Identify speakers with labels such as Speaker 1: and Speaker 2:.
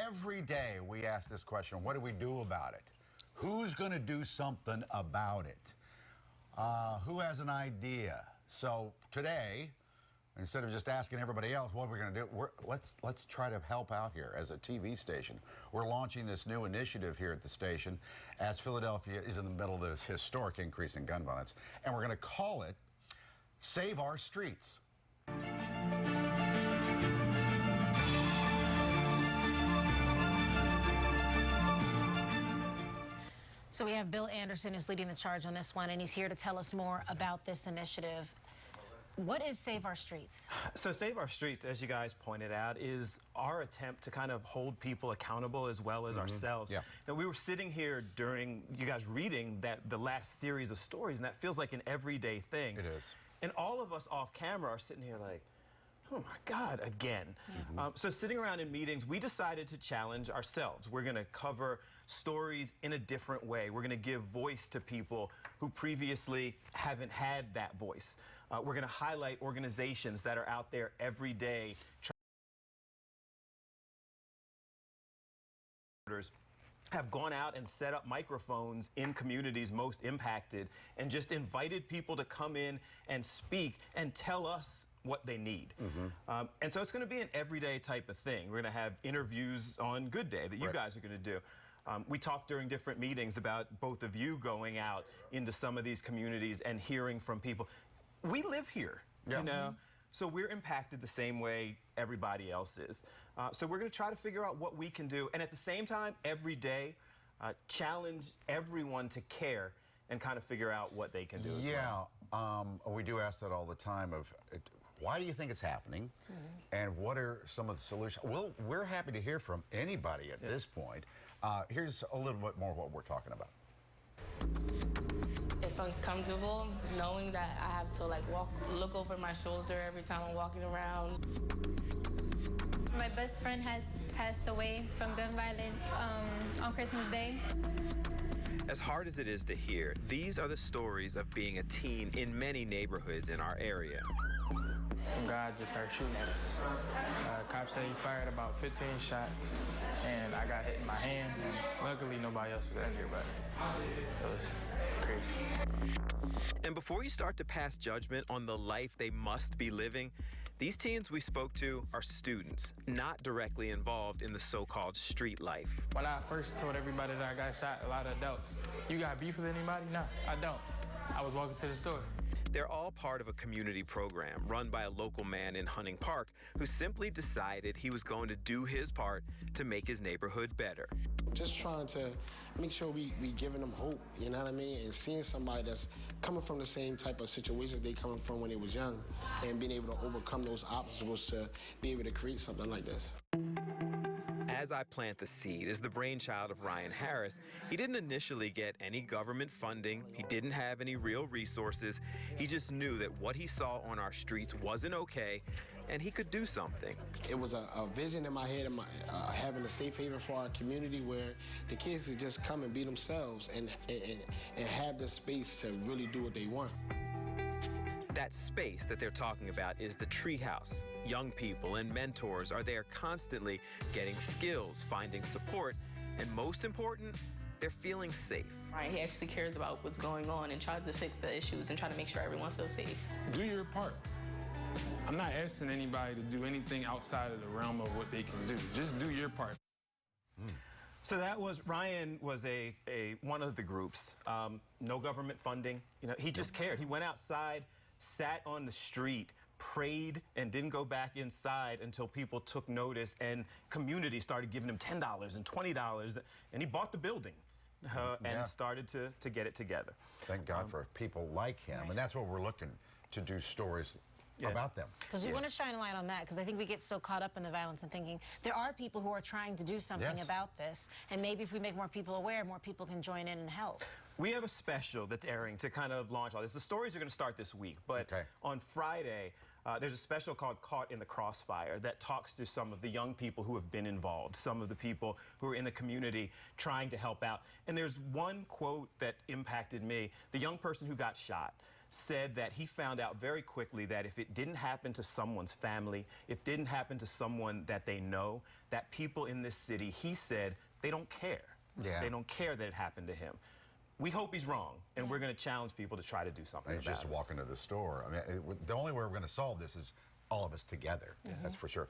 Speaker 1: every day we ask this question, what do we do about it? Who's going to do something about it? Who has an idea? So today, instead of just asking everybody else what we're going to do, let's try to help out here as a TV station. We're launching this new initiative here at the station as Philadelphia is in the middle of this historic increase in gun violence, and we're going to call it Save Our Streets.
Speaker 2: So we have Bill Anderson who's leading the charge on this one, and he's here to tell us more about this initiative. What is Save Our Streets?
Speaker 3: So Save Our Streets, as you guys pointed out, is our attempt to kind of hold people accountable as well as ourselves.
Speaker 1: Yeah.
Speaker 3: Now, we were sitting here during you guys reading the last series of stories, and that feels like an everyday thing.
Speaker 1: It is.
Speaker 3: And all of us off camera are sitting here like, oh my God, again. Yeah. So sitting around in meetings, we decided to challenge ourselves. We're gonna cover stories in a different way. We're gonna give voice to people who previously haven't had that voice. We're gonna highlight organizations that are out there every day have gone out and set up microphones in communities most impacted and just invited people to come in and speak and tell us what they need. And so it's going to be an everyday type of thing. We're going to have interviews on Good Day that you guys are going to do. We talked during different meetings about both of you going out into some of these communities and hearing from people. We live here, you know, so we're impacted the same way everybody else is. So we're going to try to figure out what we can do, and at the same time, every day, challenge everyone to care and kind of figure out what they can do as well.
Speaker 1: We do ask that all the time of, why do you think it's happening? And what are some of the solutions? Well, we're happy to hear from anybody at this point. Here's a little bit more of what we're talking about.
Speaker 4: It's uncomfortable knowing that I have to look over my shoulder every time I'm walking around.
Speaker 5: My best friend has passed away from gun violence on Christmas Day.
Speaker 6: As hard as it is to hear, these are the stories of being a teen in many neighborhoods in our area.
Speaker 7: Some guy just started shooting at us. Cops said he fired about 15 shots, and I got hit in my hand, and luckily nobody else was injured, but it was crazy.
Speaker 6: And before you start to pass judgment on the life they must be living, these teens we spoke to are students, not directly involved in the so-called street life.
Speaker 7: When I first told everybody that I got shot, a lot of adults, you got beef with anybody? No, I don't. I was walking to the store.
Speaker 6: They're all part of a community program run by a local man in Hunting Park who simply decided he was going to do his part to make his neighborhood better.
Speaker 8: Just trying to make sure we giving them hope, you know what I mean? And seeing somebody that's coming from the same type of situations they coming from when they was young and being able to overcome those obstacles to be able to create something like this.
Speaker 6: As I Plant the Seed is the brainchild of Ryan Harris. He didn't initially get any government funding. He didn't have any real resources. He just knew that what he saw on our streets wasn't okay, and he could do something.
Speaker 8: It was a vision in my head of having a safe haven for our community where the kids could just come and be themselves and have the space to really do what they want.
Speaker 6: That space that they're talking about is the treehouse. Young people and mentors are there constantly getting skills, finding support, and most important, they're feeling safe.
Speaker 4: Right, he actually cares about what's going on and tries to fix the issues and try to make sure everyone feels safe.
Speaker 7: Do your part. I'm not asking anybody to do anything outside of the realm of what they can do. Just do your part.
Speaker 3: So that was, Ryan was one of the groups. No government funding. You know, he just cared. He went outside, sat on the street, prayed, and didn't go back inside until people took notice and community started giving him $10 and $20, and he bought the building and started to get it together.
Speaker 1: Thank God for people like him, and that's what we're looking to do, stories about them.
Speaker 2: Because we want to shine a light on that, because I think we get so caught up in the violence and thinking there are people who are trying to do something about this, and maybe if we make more people aware, more people can join in and help.
Speaker 3: We have a special that's airing to kind of launch all this. The stories are going to start this week, but on Friday, there's a special called Caught in the Crossfire that talks to some of the young people who have been involved, some of the people who are in the community trying to help out. And there's one quote that impacted me. The young person who got shot said that he found out very quickly that if it didn't happen to someone's family, if it didn't happen to someone that they know, that people in this city, he said, they don't care.
Speaker 1: Yeah.
Speaker 3: They don't care that it happened to him. We hope he's wrong, and we're going to challenge people to try to do something about
Speaker 1: Just
Speaker 3: it.
Speaker 1: walk into the store. I mean, the only way we're going to solve this is all of us together. That's for sure.